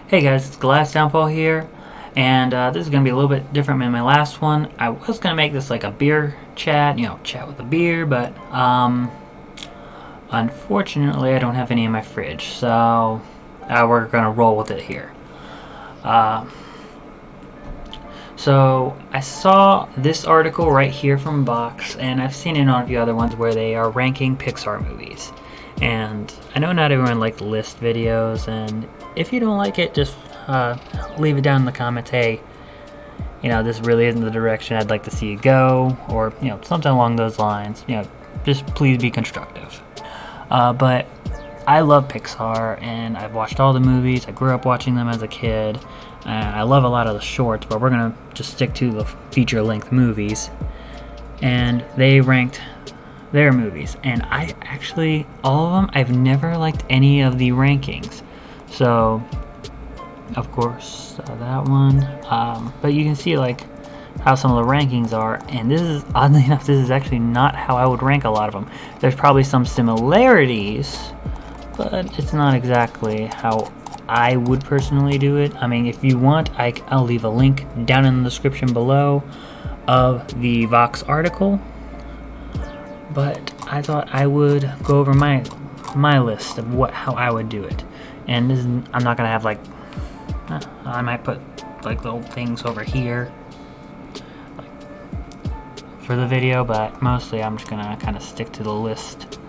Hey guys, it's Glass Downfall here, and this is going to be a little bit different than my last one. I was going to make this like a beer chat, chat with a beer, but unfortunately I don't have any in my fridge, so we're going to roll with it here. So I saw this article right here from Vox, and I've seen it on a few other ones where they are ranking Pixar movies. And I know not everyone likes list videos, and if you don't like it, just leave it down in the comments. Hey, this really isn't the direction I'd like to see you go, or something along those lines. Just please be constructive. But I love Pixar, and I've watched all the movies. I grew up watching them as a kid. I love a lot of the shorts, but we're gonna just stick to the feature-length movies. And they ranked their movies, and I actually, all of them, I've never liked any of the rankings. So, of course, that one. But you can see like how some of the rankings are, and this is, oddly enough, this is actually not how I would rank a lot of them. There's probably some similarities, but it's not exactly how I would personally do it. I mean, if you want, I'll leave a link down in the description below of the Vox article. But I thought I would go over my list of how I would do it. And this is, I'm not gonna have I might put like little things over here for the video, but mostly I'm just gonna kind of stick to the list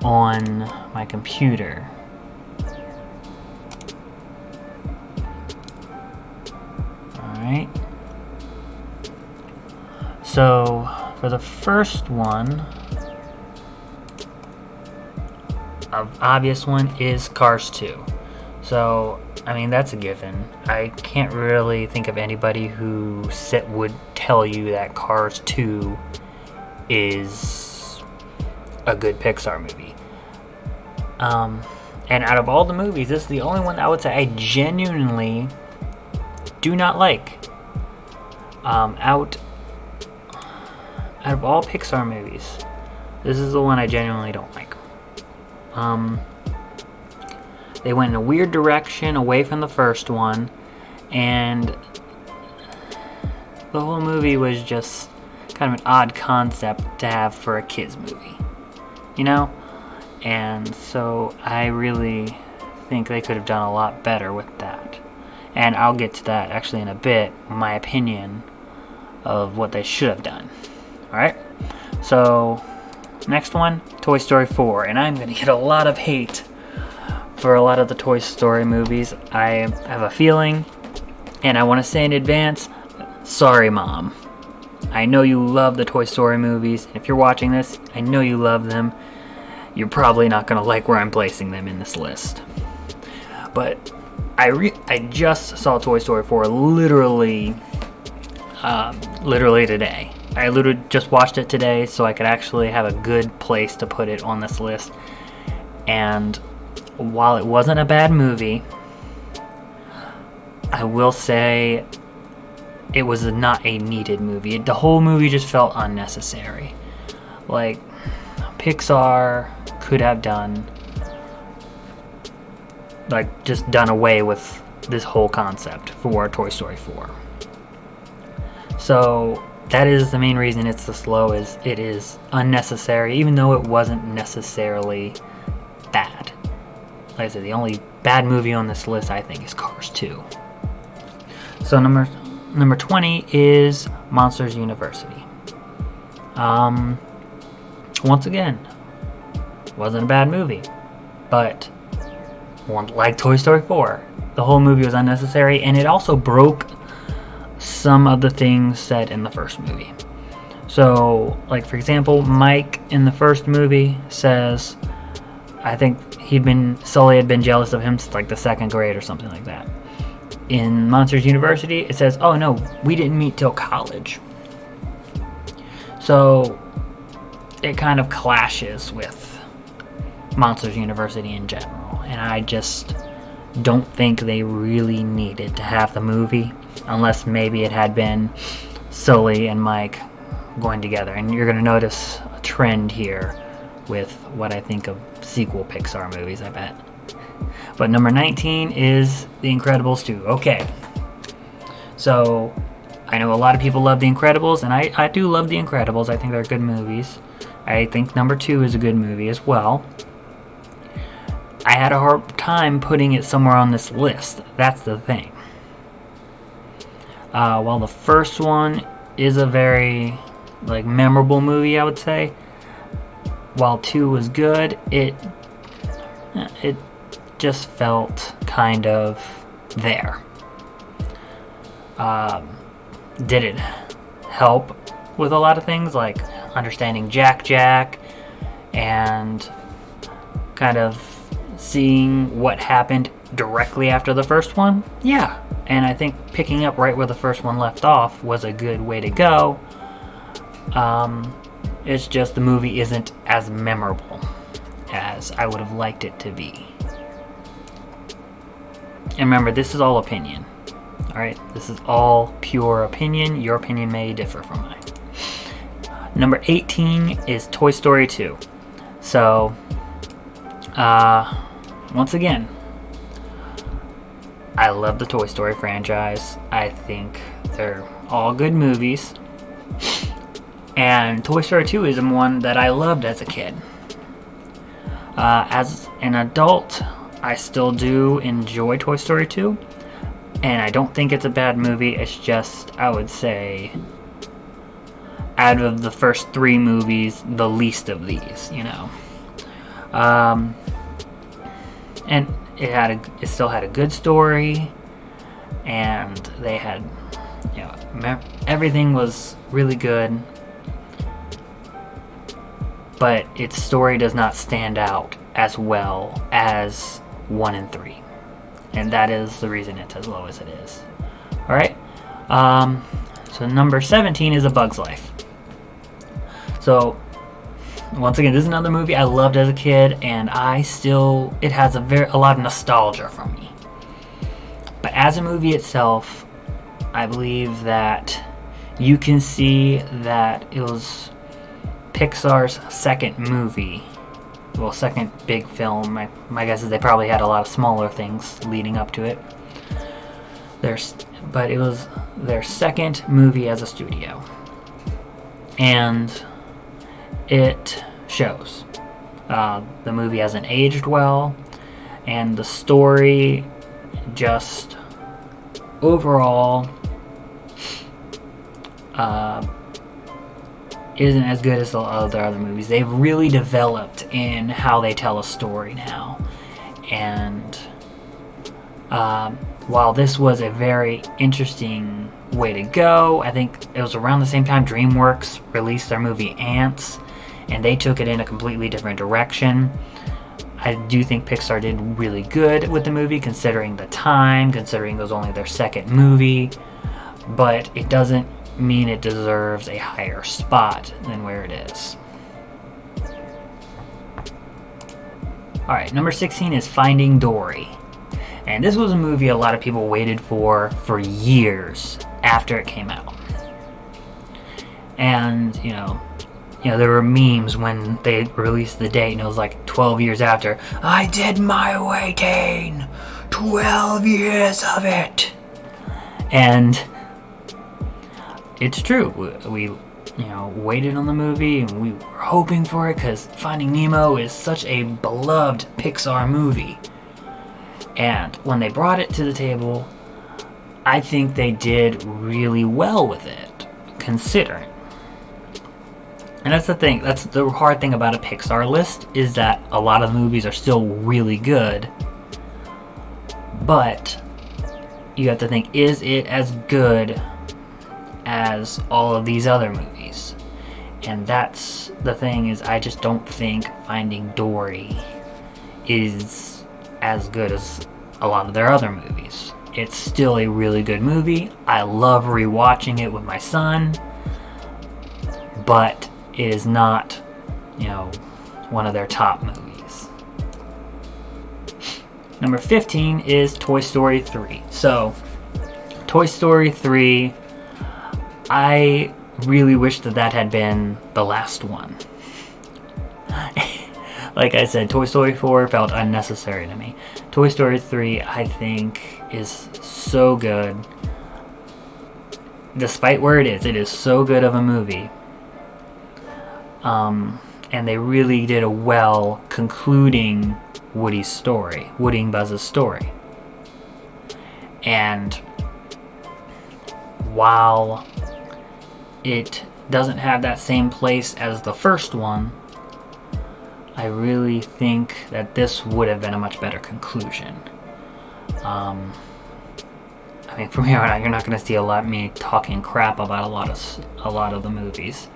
on my computer. Alright. So for the first one, an obvious one is Cars 2. So, I mean, that's a given. I can't really think of anybody who would tell you that Cars 2 is a good Pixar movie. And out of all the movies, this is the only one that I would say I genuinely do not like. Out of all Pixar movies, this is the one I genuinely don't like. They went in a weird direction away from the first one, and the whole movie was just kind of an odd concept to have for a kids movie, And so I really think they could have done a lot better with that. And I'll get to that actually in a bit, my opinion of what they should have done. Alright, so next one, Toy Story 4, and I'm going to get a lot of hate for a lot of the Toy Story movies. I have a feeling, and I want to say in advance, sorry Mom. I know you love the Toy Story movies, and if you're watching this, I know you love them. You're probably not going to like where I'm placing them in this list. But I just saw Toy Story 4 literally today. I literally just watched it today, so I could actually have a good place to put it on this list. And while it wasn't a bad movie, I will say it was not a needed movie. The whole movie just felt unnecessary. Like, Pixar could have just done away with this whole concept for Toy Story 4. So that is the main reason it's this low, is it is unnecessary, even though it wasn't necessarily bad. Like I said, the only bad movie on this list, I think, is Cars 2. So number 20 is Monsters University. Once again, wasn't a bad movie, but like Toy Story 4, the whole movie was unnecessary, and it also broke some of the things said in the first movie. So, like, for example, Mike in the first movie says, I think Sully had been jealous of him since like the second grade or something like that. In Monsters University, it says, oh no, we didn't meet till college. So it kind of clashes with Monsters University in general, and I just don't think they really needed to have the movie, unless maybe it had been Sully and Mike going together. And you're going to notice a trend here with what I think of sequel Pixar movies, I bet. But number 19 is The Incredibles 2. Okay. So, I know a lot of people love The Incredibles, and I do love The Incredibles. I think they're good movies. I think number 2 is a good movie as well. I had a hard time putting it somewhere on this list. That's the thing. While the first one is a very memorable movie, I would say, while 2 was good, it just felt kind of there. Did it help with a lot of things, like understanding Jack and kind of seeing what happened directly after the first one? Yeah. And I think picking up right where the first one left off was a good way to go. It's just the movie isn't as memorable as I would have liked it to be. And remember, this is all opinion. Alright, this is all pure opinion. Your opinion may differ from mine. Number 18 is Toy Story 2. So, once again, I love the Toy Story franchise. I think they're all good movies. And Toy Story 2 is one that I loved as a kid. As an adult, I still do enjoy Toy Story 2. And I don't think it's a bad movie. It's just, I would say, out of the first 3 movies, the least of these, and it still had a good story, and they had, everything was really good, but its story does not stand out as well as 1 and 3. And that is the reason it's as low as it is. Alright? So number 17 is A Bug's Life. So, once again, this is another movie I loved as a kid, and it has a lot of nostalgia for me. But as a movie itself, I believe that you can see that it was Pixar's second movie. Well, second big film. My guess is they probably had a lot of smaller things leading up to it. But it was their second movie as a studio. And it shows. The movie hasn't aged well, and the story just overall isn't as good as the other movies. They've really developed in how they tell a story now. And while this was a very interesting way to go, I think it was around the same time DreamWorks released their movie Ants, and they took it in a completely different direction. I do think Pixar did really good with the movie, considering the time, considering it was only their second movie, but it doesn't mean it deserves a higher spot than where it is. Alright, number 16 is Finding Dory. And this was a movie a lot of people waited for years after it came out. And, there were memes when they released the date, and it was like 12 years after. I did my waiting! 12 years of it! And it's true. We waited on the movie, and we were hoping for it, because Finding Nemo is such a beloved Pixar movie. And when they brought it to the table, I think they did really well with it, considering. And that's the thing. That's the hard thing about a Pixar list, is that a lot of the movies are still really good. But you have to think, is it as good as all of these other movies? And that's the thing, is I just don't think Finding Dory is as good as a lot of their other movies. It's still a really good movie. I love rewatching it with my son. But it is not, one of their top movies. Number 15 is Toy Story 3. So, Toy Story 3, I really wish that had been the last one. Like I said, Toy Story 4 felt unnecessary to me. Toy Story 3, I think, is so good. Despite where it is so good of a movie. And they really did a well concluding Woody's story, Woody and Buzz's story. And while it doesn't have that same place as the first one, I really think that this would have been a much better conclusion. I mean, from here on out, you're not going to see a lot of me talking crap about a lot of the movies,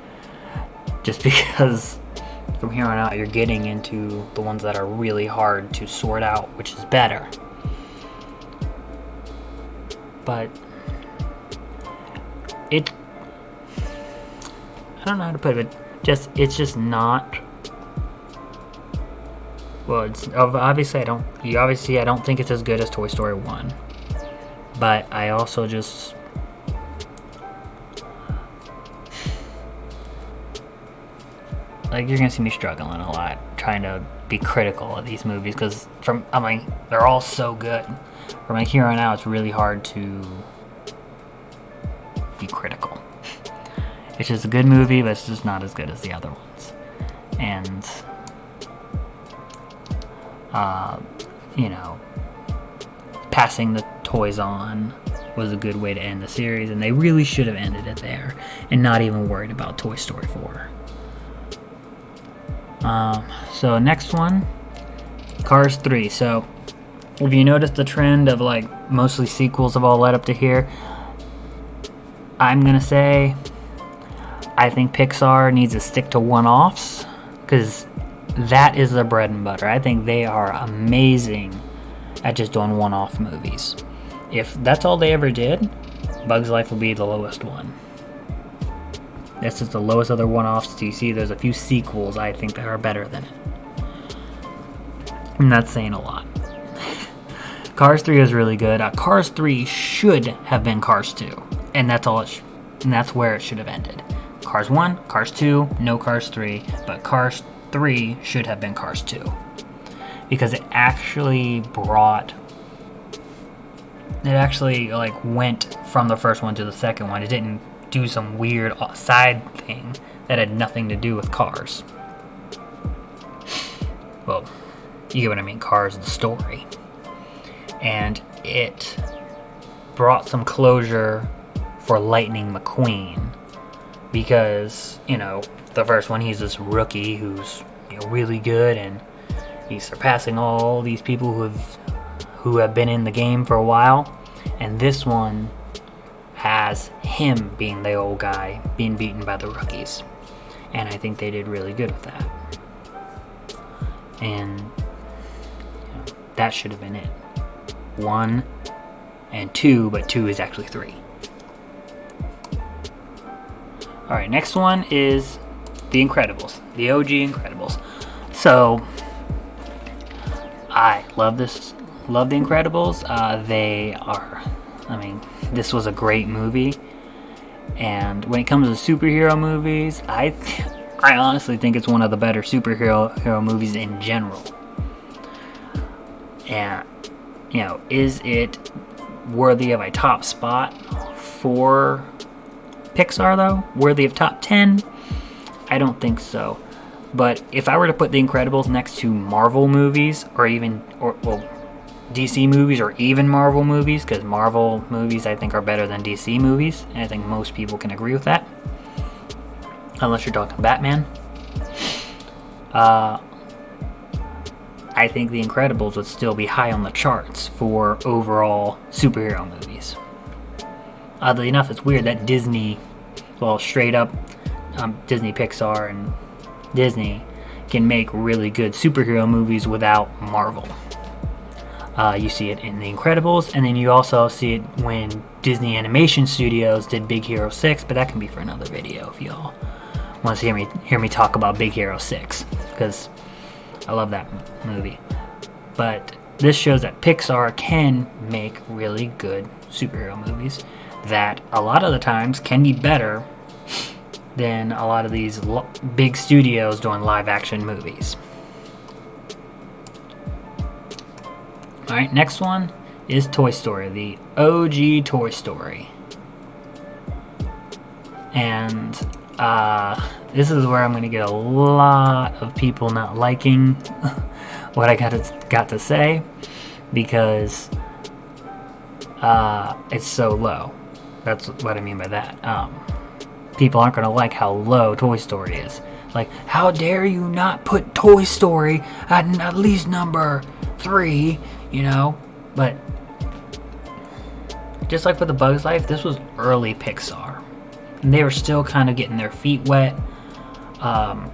just because from here on out, you're getting into the ones that are really hard to sort out, which is better. But I don't know how to put it, it's just not. Well, it's obviously I don't think it's as good as Toy Story 1. But I also just like, you're gonna see me struggling a lot trying to be critical of these movies, because they're all so good. From here on out, it's really hard to be critical. It's just a good movie, but it's just not as good as the other ones. And passing the toys on was a good way to end the series, and they really should have ended it there and not even worried about Toy Story 4. So next one, Cars 3. So if you notice the trend of like mostly sequels have all led up to here, I'm gonna say I think Pixar needs to stick to one-offs, because that is their bread and butter. I think they are amazing at just doing one-off movies. If that's all they ever did, Bug's Life will be the lowest one. That's just the lowest of their one-offs. So you see there's a few sequels I think that are better than it. And that's saying a lot. Cars 3 is really good. Cars 3 should have been Cars 2. And that's all and that's where it should have ended. Cars 1, Cars 2, no Cars 3. But Cars 3 should have been Cars 2. Because it actually went from the first one to the second one. It didn't do some weird side thing that had nothing to do with Cars. Well, you get what I mean, Cars, the story. And it brought some closure for Lightning McQueen, because, the first one, he's this rookie who's really good, and he's surpassing all these people who have been in the game for a while. And this one has him being the old guy, being beaten by the rookies. And I think they did really good with that. And that should have been it. 1 and 2, but 2 is actually 3. Alright, next one is The Incredibles. The OG Incredibles. So, I love The Incredibles. This was a great movie. And when it comes to superhero movies, I honestly think it's one of the better superhero movies in general. And, is it worthy of a top spot for Pixar, though? Worthy of top 10? I don't think so. But if I were to put The Incredibles next to Marvel movies, or DC movies, or even Marvel movies, because Marvel movies I think are better than DC movies, and I think most people can agree with that, unless you're talking Batman. I think The Incredibles would still be high on the charts for overall superhero movies. Oddly enough, it's weird that Disney, straight up Disney, Pixar, and Disney can make really good superhero movies without Marvel. You see it in The Incredibles, and then you also see it when Disney Animation Studios did Big Hero 6, but that can be for another video if y'all want to hear me talk about Big Hero 6, because I love that movie. But this shows that Pixar can make really good superhero movies that a lot of the times can be better than a lot of these big studios doing live action movies. Alright, next one is Toy Story, the OG Toy Story. And this is where I'm going to get a lot of people not liking what I got to say, because it's so low. That's what I mean by that. People aren't going to like how low Toy Story is. Like, how dare you not put Toy Story at least number 3, you know? But just like with The Bug's Life, this was early Pixar. And they were still kind of getting their feet wet. I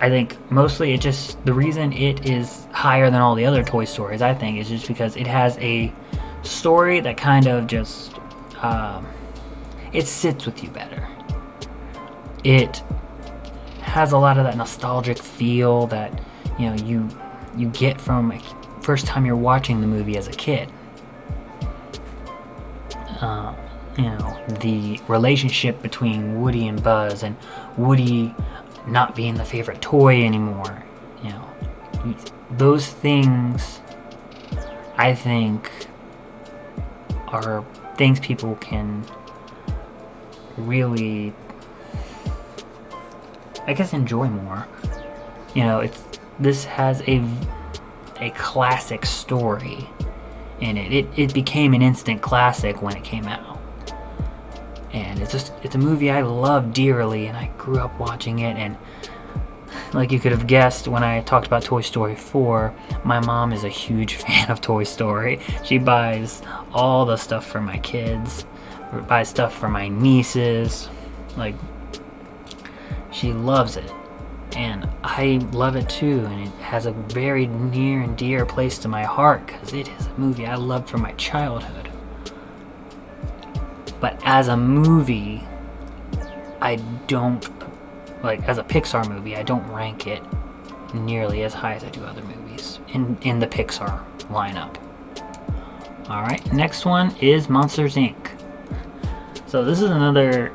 think mostly the reason it is higher than all the other Toy Stories, I think, is just because it has a story that kind of just, it sits with you better. It has a lot of that nostalgic feel that, you know, you get from first time you're watching the movie as a kid. You know, the relationship between Woody and Buzz, and Woody not being the favorite toy anymore. You know, those things, I think, are things people can really, I guess, enjoy more. You know, this has a classic story in it. It became an instant classic when it came out. And it's a movie I love dearly, and I grew up watching it. And like you could have guessed when I talked about Toy Story 4, my mom is a huge fan of Toy Story. She buys all the stuff for my kids, buys stuff for my nieces. Like, she loves it. And I love it too, and it has a very near and dear place to my heart, because it is a movie I loved from my childhood. But as a movie, I don't, like, as a Pixar movie, I don't rank it nearly as high as I do other movies in the Pixar lineup. Alright, next one is Monsters, Inc. So this is another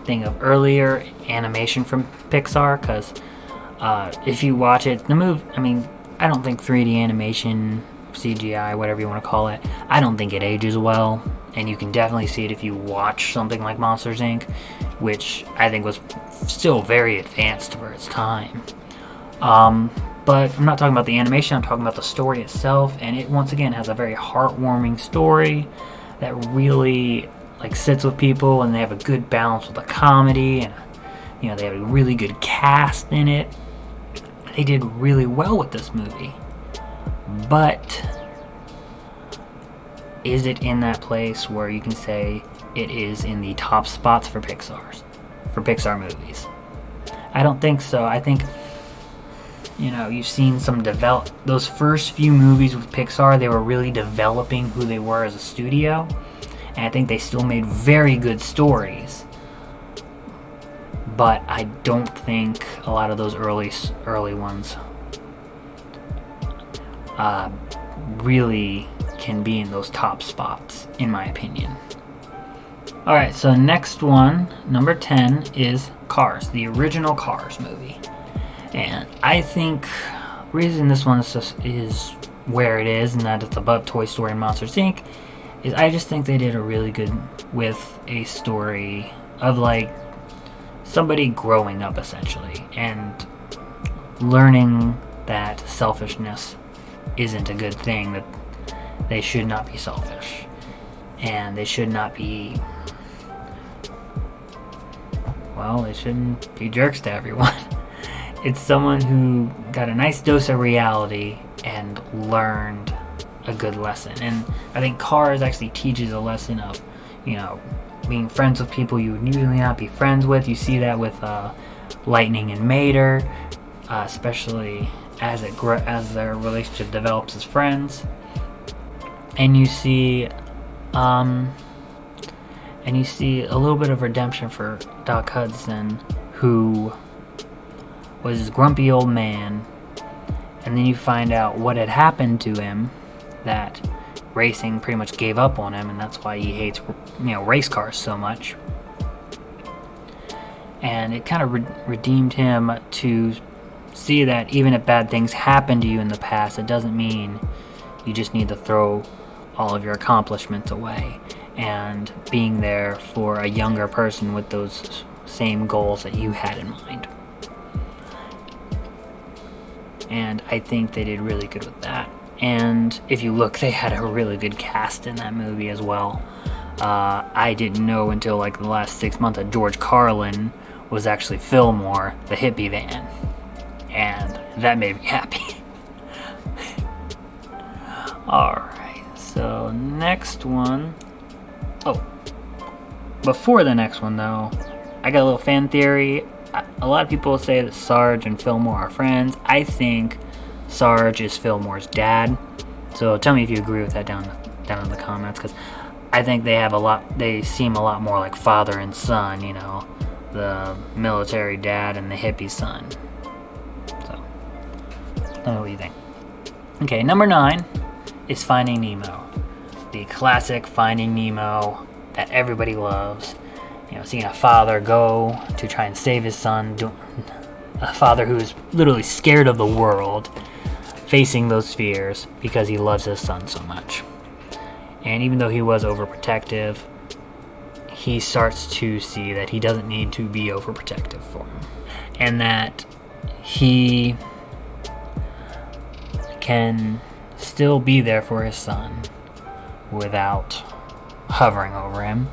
thing of earlier animation from Pixar, because if you watch it, the movie, I mean, I don't think 3D animation, CGI, whatever you want to call it, I don't think it ages well. And you can definitely see it if you watch something like Monsters, Inc., which I think was still very advanced for its time. But I'm not talking about the animation, I'm talking about the story itself. And it, once again, has a very heartwarming story that really, like, sits with people, and they have a good balance with the comedy, and, you know, they have a really good cast in it. They did really well with this movie. But is it in that place where you can say it is in the top spots for Pixar movies? I don't think so. I think, you know, you've seen some those first few movies with Pixar, they were really developing who they were as a studio, and I think they still made very good stories. But I don't think a lot of those early ones really can be in those top spots, in my opinion. Alright, so next one, number 10, is Cars, the original Cars movie. And I think the reason this one is where it is, and that it's above Toy Story and Monsters, Inc., is I just think they did a really good with a story of, like, somebody growing up, essentially, and learning that selfishness isn't a good thing, that they should not be selfish, and they should not be, well, they shouldn't be jerks to everyone. It's someone who got a nice dose of reality and learned a good lesson. And I think Cars actually teaches a lesson of, you know, being friends with people you would usually not be friends with. You see that with Lightning and Mater, especially as their relationship develops as friends. And you see a little bit of redemption for Doc Hudson, who was this grumpy old man, and then you find out what had happened to him, that racing pretty much gave up on him, and that's why he hates, you know, race cars so much. And it kind of redeemed him to see that even if bad things happen to you in the past, it doesn't mean You just need to throw all of your accomplishments away and being there for a younger person with those same goals that you had in mind. And I think they did really good with that. And if you look, they had a really good cast in that movie as well. I didn't know until like the last 6 months that George Carlin was actually Fillmore, the hippie van. And that made me happy. Alright, so next one. Oh, before the next one though, I got a little fan theory. A lot of people say that Sarge and Fillmore are friends. I think Sarge is Fillmore's dad. So tell me if you agree with that down in the comments, because I think they seem a lot more like father and son, you know, the military dad and the hippie son. So, I don't know what you think. Okay, number 9 is Finding Nemo. The classic Finding Nemo that everybody loves. You know, seeing a father go to try and save his son, a father who is literally scared of the world, facing those fears because he loves his son so much. And even though he was overprotective, he starts to see that he doesn't need to be overprotective for him. And that he can still be there for his son without hovering over him.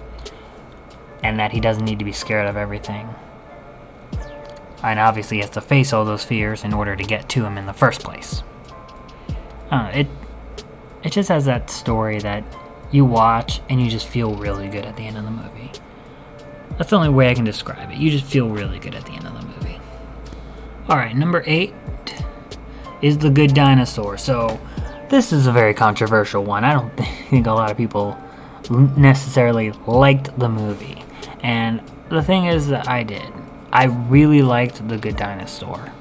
And that he doesn't need to be scared of everything. And obviously he has to face all those fears in order to get to him in the first place. It just has that story that you watch and you just feel really good at the end of the movie. That's the only way I can describe it. You just feel really good at the end of the movie. Alright, number 8 is The Good Dinosaur. So, this is a very controversial one. I don't think a lot of people necessarily liked the movie. And the thing is that I did. I really liked The Good Dinosaur.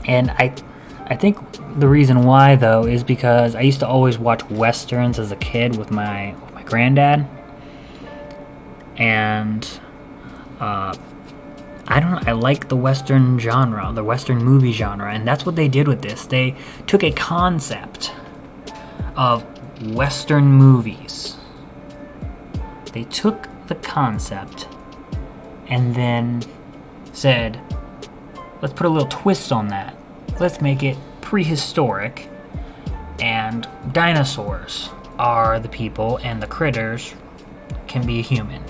And I think the reason why, though, is because I used to always watch westerns as a kid with my granddad. And I don't know, I like the western genre, the western movie genre, and that's what they did with this. They took a concept of western movies. They took the concept and then said, let's put a little twist on that. Let's make it prehistoric, and dinosaurs are the people and the critters can be human.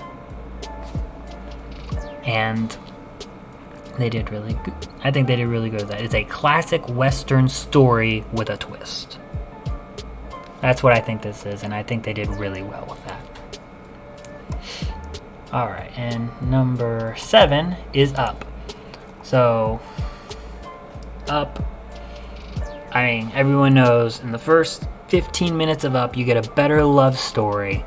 And they did really good. I think they did really good with that. It's a classic western story with a twist. That's what I think this is, and I think they did really well with that. Alright, and number 7 is Up. So, Up, I mean, everyone knows in the first 15 minutes of Up, you get a better love story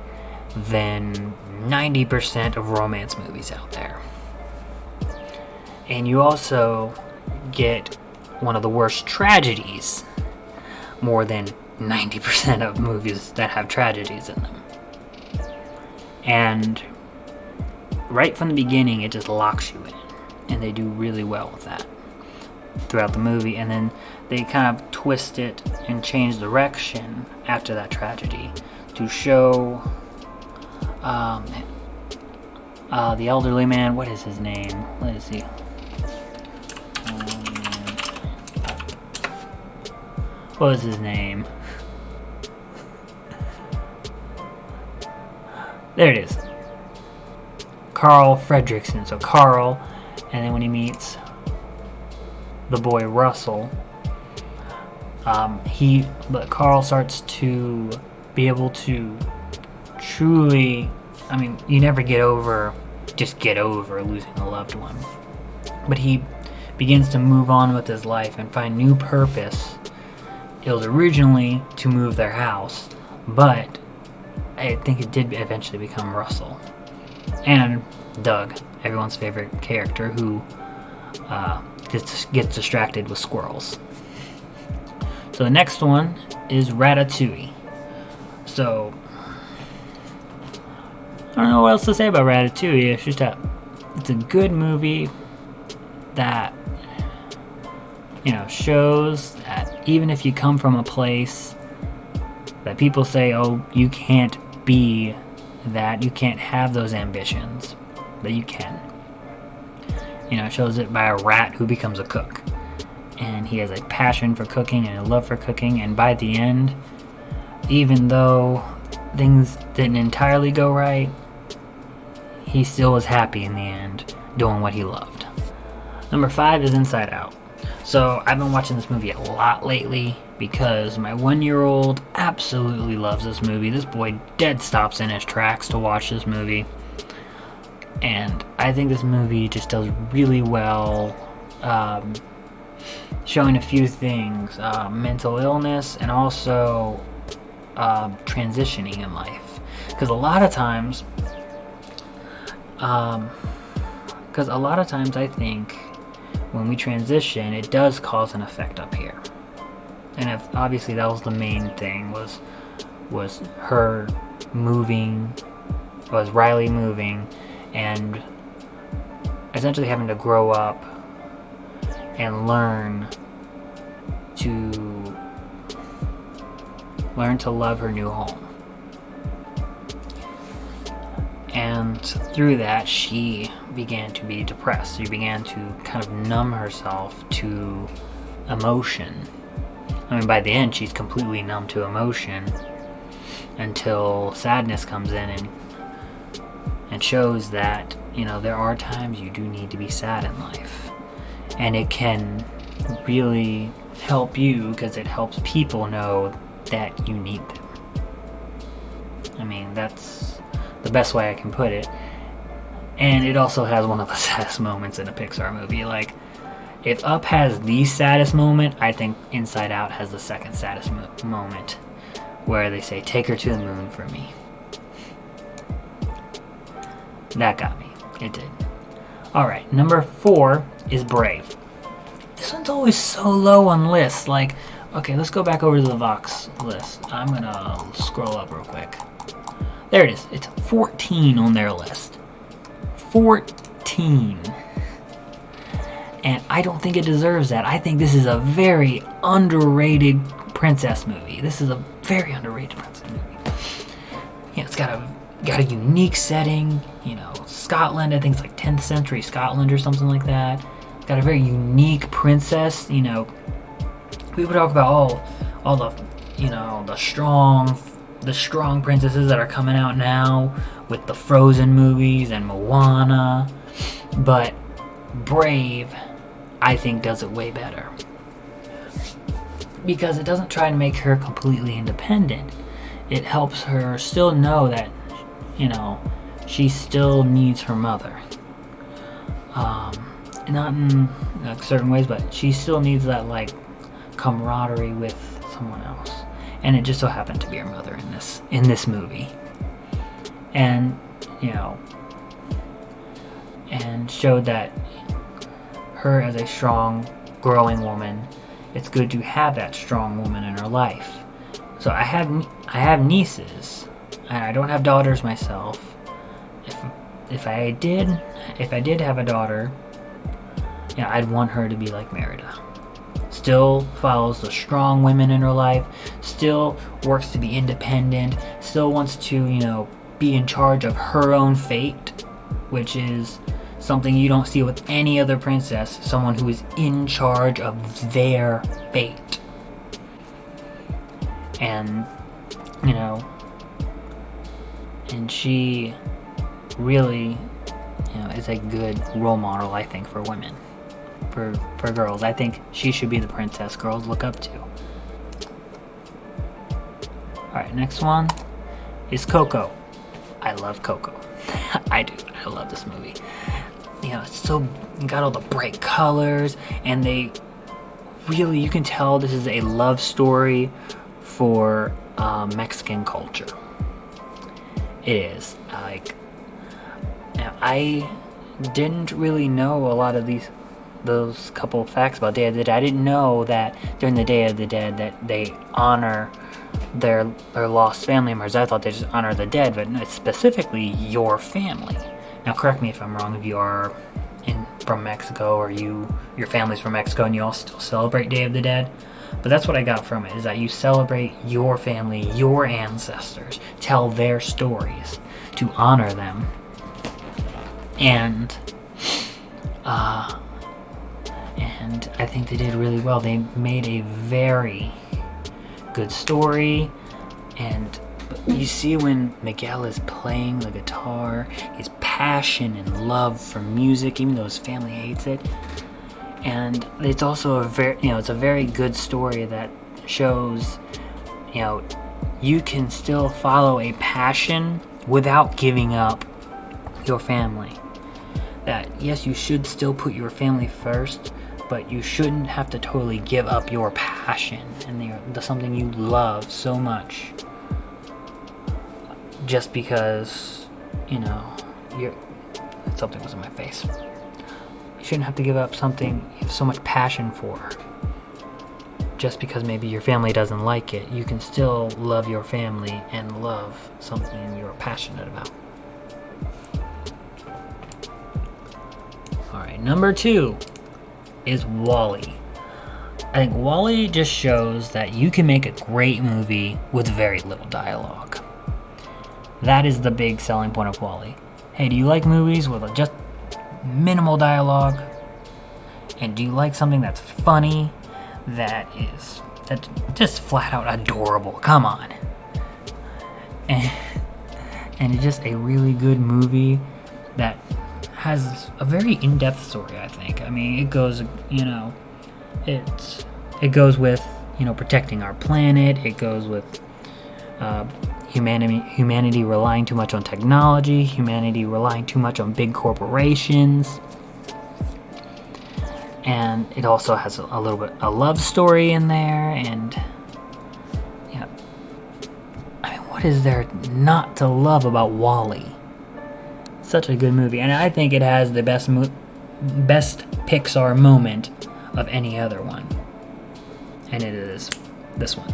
than 90% of romance movies out there. And you also get one of the worst tragedies, more than 90% of movies that have tragedies in them. And right from the beginning, it just locks you in. And they do really well with that throughout the movie. And then they kind of twist it and change direction after that tragedy to show the elderly man. What is his name? Let us see. What was his name? There it is. Carl Fredricksen. So Carl, and then when he meets the boy Russell, Carl starts to be able to truly, I mean, you never get over losing a loved one. But he begins to move on with his life and find new purpose. It was originally to move their house, but I think it did eventually become Russell. And Doug, everyone's favorite character, who gets distracted with squirrels. So the next one is Ratatouille. So, I don't know what else to say about Ratatouille. It's a good movie that, shows that even if you come from a place that people say, oh, you can't be that, you can't have those ambitions, but you can. It shows it by a rat who becomes a cook. And he has a passion for cooking and a love for cooking, and by the end, even though things didn't entirely go right, he still was happy in the end, doing what he loved. Number 5 is Inside Out. So I've been watching this movie a lot lately because my 1-year-old absolutely loves this movie. This boy dead stops in his tracks to watch this movie. And I think this movie just does really well, showing a few things, mental illness and also transitioning in life. Because a lot of times I think when we transition, it does cause an effect up here. And obviously that was the main thing, was her moving, was Riley moving, and essentially having to grow up and learn to love her new home. And through that, she began to be depressed. She began to kind of numb herself to emotion. I mean, by the end, she's completely numb to emotion until sadness comes in and shows that, there are times you do need to be sad in life. And it can really help you because it helps people know that you need them. I mean, that's the best way I can put it. And it also has one of the saddest moments in a Pixar movie. Like, if Up has the saddest moment, I think Inside Out has the second saddest moment, where they say, "Take her to the moon for me." That got me. It did. Alright, number 4 is Brave. This one's always so low on lists. Like, okay, let's go back over to the Vox list. I'm gonna scroll up real quick. There it is. It's 14 on their list. 14. And I don't think it deserves that. I think this is a very underrated princess movie. This is a very underrated princess movie. It's got a unique setting. Scotland. I think it's like 10th century Scotland or something like that. It's got a very unique princess. We would talk about all the the strong princesses that are coming out now with the Frozen movies and Moana, but Brave, I think, does it way better because it doesn't try to make her completely independent. It helps her still know that she still needs her mother, not in certain ways, but she still needs that camaraderie with someone else. And it just so happened to be her mother in this movie. And, and showed that her as a strong, growing woman, it's good to have that strong woman in her life. So I have nieces, and I don't have daughters myself. If I did have a daughter, I'd want her to be like Merida. Still follows the strong women in her life, still works to be independent, still wants to, be in charge of her own fate, which is something you don't see with any other princess, someone who is in charge of their fate. And, and she really, is a good role model, I think, for women. For girls. I think she should be the princess girls look up to. Alright, next one is Coco. I love Coco. I do. I love this movie. It's so, you got all the bright colors, and they really, you can tell this is a love story for Mexican culture. It is. I didn't really know a lot of those couple of facts about Day of the Dead. I didn't know that during the Day of the Dead that they honor their lost family members. I thought they just honor the dead, but it's specifically your family. Now, correct me if I'm wrong, if you are from Mexico or your family's from Mexico and you all still celebrate Day of the Dead. But that's what I got from it, is that you celebrate your family, your ancestors, tell their stories to honor them. And I think they did really well. They made a very good story, and you see when Miguel is playing the guitar, his passion and love for music, even though his family hates it. And it's also it's a very good story that shows, you can still follow a passion without giving up your family. That, yes, you should still put your family first, but you shouldn't have to totally give up your passion and something you love so much just because, something was in my face. You shouldn't have to give up something you have so much passion for just because maybe your family doesn't like it. You can still love your family and love something you're passionate about. Alright, number 2 is Wally. I think Wally just shows that you can make a great movie with very little dialogue. That is the big selling point of Wally. Hey, do you like movies with just minimal dialogue? And do you like something that's funny, that's just flat out adorable? Come on. And it's just a really good movie that has a very in-depth story, I think. I mean, it goes, it goes with, protecting our planet. It goes with humanity relying too much on technology, humanity relying too much on big corporations. And it also has a little bit a love story in there, and what is there not to love about Wally? Such a good movie, and I think it has the best Pixar moment of any other one, and it is this one.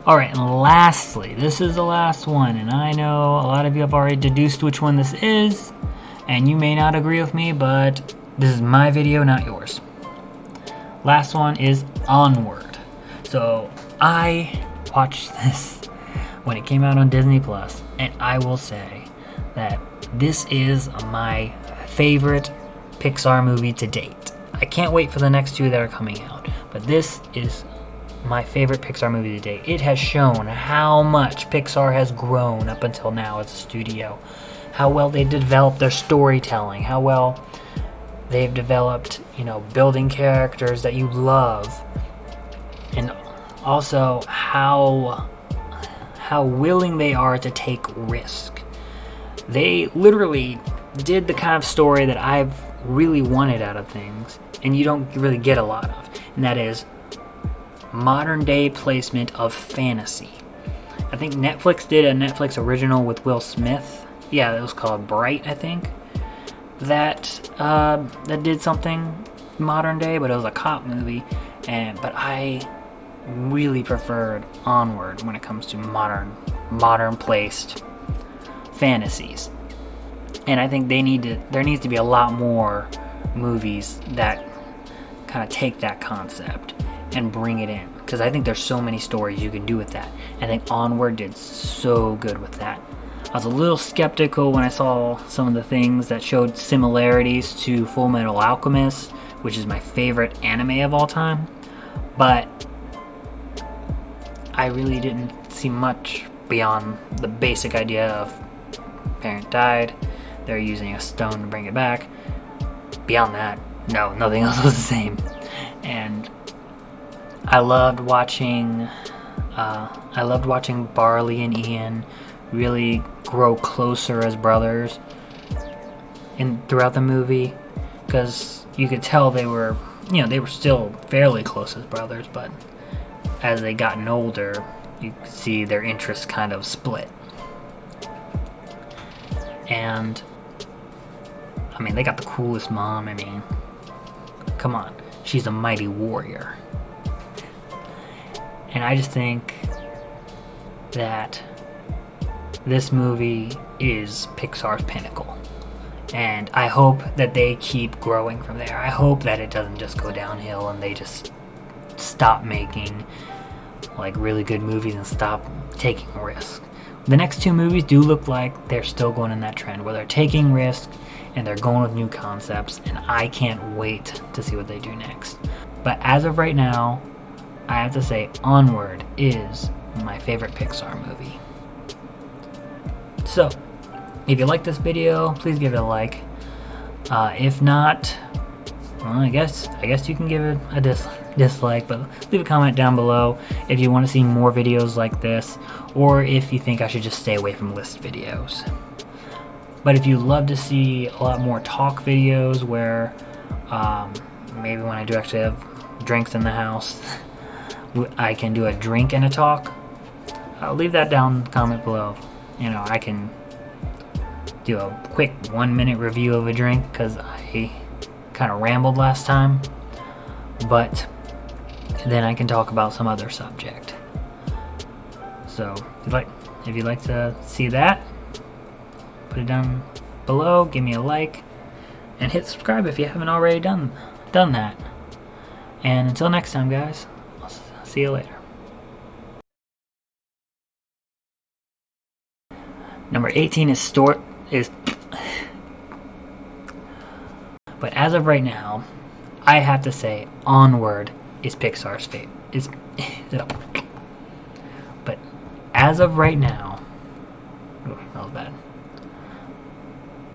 Alright, and lastly, this is the last one, and I know a lot of you have already deduced which one this is, and you may not agree with me, but this is my video, not yours. Last one is Onward. So, I watched this when it came out on Disney Plus, and I will say that this is my favorite Pixar movie to date. I can't wait for the next 2 that are coming out, but this is my favorite Pixar movie to date. It has shown how much Pixar has grown up until now as a studio, how well they developed their storytelling, how well they've developed, building characters that you love, and also how willing they are to take risk. They literally did the kind of story that I've really wanted out of things, and you don't really get a lot of, and that is modern day placement of fantasy. I think Netflix did a Netflix original with Will Smith. Yeah, it was called Bright, I think. That did something modern day, but it was a cop movie. But I really preferred Onward when it comes to modern placed fantasies. And I think there needs to be a lot more movies that kind of take that concept and bring it in, because I think there's so many stories you can do with that. I think Onward did so good with that. I was a little skeptical when I saw some of the things that showed similarities to Full Metal Alchemist, which is my favorite anime of all time, but I really didn't see much beyond the basic idea of parent died, they're using a stone to bring it back. Beyond that, no, nothing else was the same. And I loved watching Barley and Ian really grow closer as brothers throughout the movie, because you could tell they were still fairly close as brothers, but as they gotten older, you could see their interests kind of split. And I mean, they got the coolest mom. I mean, come on, she's a mighty warrior. And I just think that this movie is Pixar's pinnacle. And I hope that they keep growing from there. I hope that it doesn't just go downhill and they just stop making like really good movies and stop taking risks. The next two movies do look like they're still going in that trend where they're taking risks and they're going with new concepts, and I can't wait to see what they do next. But as of right now, I have to say Onward is my favorite Pixar movie. So, if you like this video, please give it a like. If not, well, I guess you can give it a dislike, but leave a comment down below if you want to see more videos like this, or if you think I should just stay away from list videos. But if you love to see a lot more talk videos where maybe when I do actually have drinks in the house, I can do a drink and a talk, leave that down in the comment below. You know, I can do a quick 1-minute review of a drink because I kind of rambled last time, but then I can talk about some other subject. So if you'd like to see that, put it down below, give me a like, and hit subscribe if you haven't already done that. And until next time, guys, I'll see you later. Number 18 is but as of right now, I have to say Onward is Pixar's favorite. But as of right now, that was bad.